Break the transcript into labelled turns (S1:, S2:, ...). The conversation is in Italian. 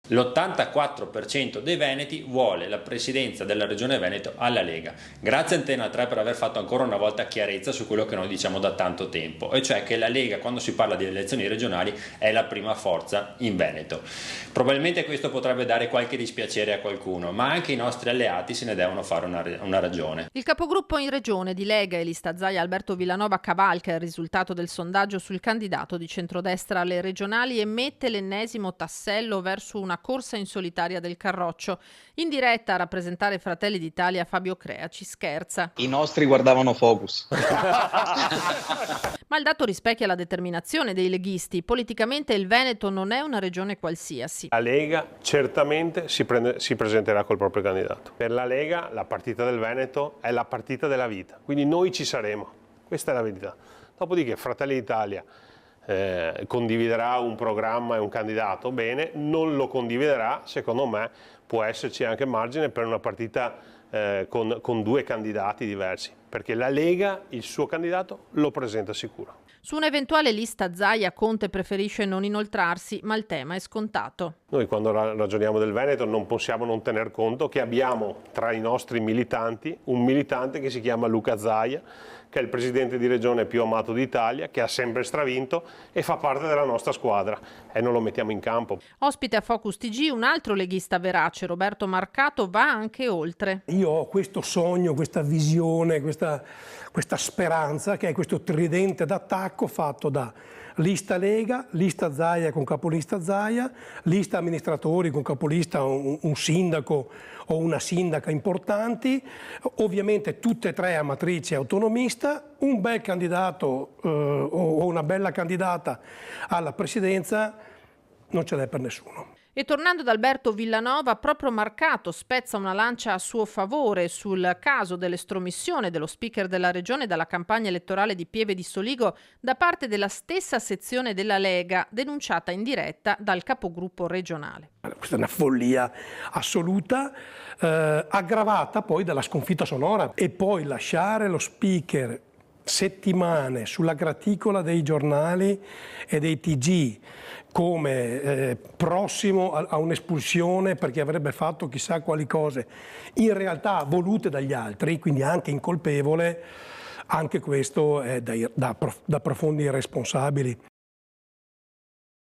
S1: L'84% dei veneti vuole la presidenza della Regione Veneto alla Lega. Grazie Antena 3 per aver fatto ancora una volta chiarezza su quello che noi diciamo da tanto tempo, e cioè che la Lega, quando si parla di elezioni regionali, è la prima forza in Veneto. Probabilmente questo potrebbe dare qualche dispiacere a qualcuno, ma anche i nostri alleati se ne devono fare una ragione.
S2: Il capogruppo in regione di Lega e Lista Zaia Alberto Villanova cavalca il risultato del sondaggio sul candidato di centrodestra alle regionali e mette l'ennesimo tassello verso una corsa in solitaria del Carroccio. In diretta a rappresentare Fratelli d'Italia Fabio Crea ci scherza.
S3: I nostri guardavano Focus.
S2: Ma il dato rispecchia la determinazione dei leghisti. Politicamente il Veneto non è una regione qualsiasi.
S4: La Lega certamente si presenterà col proprio candidato. Per la Lega la partita del Veneto è la partita della vita, quindi noi ci saremo, questa è la verità. Dopodiché Fratelli d'Italia condividerà un programma e un candidato, bene, non lo condividerà, secondo me può esserci anche margine per una partita con due candidati diversi, perché la Lega il suo candidato lo presenta sicuro.
S2: Su un'eventuale lista Zaia Conte preferisce non inoltrarsi, ma il tema è scontato.
S4: Noi quando ragioniamo del Veneto non possiamo non tener conto che abbiamo tra i nostri militanti un militante che si chiama Luca Zaia, che è il presidente di regione più amato d'Italia, che ha sempre stravinto e fa parte della nostra squadra e non lo mettiamo in campo.
S2: Ospite a Focus TG un altro leghista verace, Roberto Marcato, va anche oltre.
S5: Io ho questo sogno, questa visione, questa speranza, che è questo tridente d'attacco fatto da lista Lega, lista Zaia con capolista Zaia, lista amministratori con capolista un sindaco o una sindaca importanti, ovviamente tutte e tre a matrice autonomista, un bel candidato o una bella candidata alla presidenza, non ce n'è per nessuno.
S2: E tornando da Alberto Villanova, proprio Marcato spezza una lancia a suo favore sul caso dell'estromissione dello speaker della regione dalla campagna elettorale di Pieve di Soligo da parte della stessa sezione della Lega, denunciata in diretta dal capogruppo regionale.
S5: Questa è una follia assoluta, aggravata poi dalla sconfitta sonora, e poi lasciare lo speaker settimane sulla graticola dei giornali e dei TG come prossimo a un'espulsione perché avrebbe fatto chissà quali cose, in realtà volute dagli altri, quindi anche incolpevole, anche questo è da profondi irresponsabili.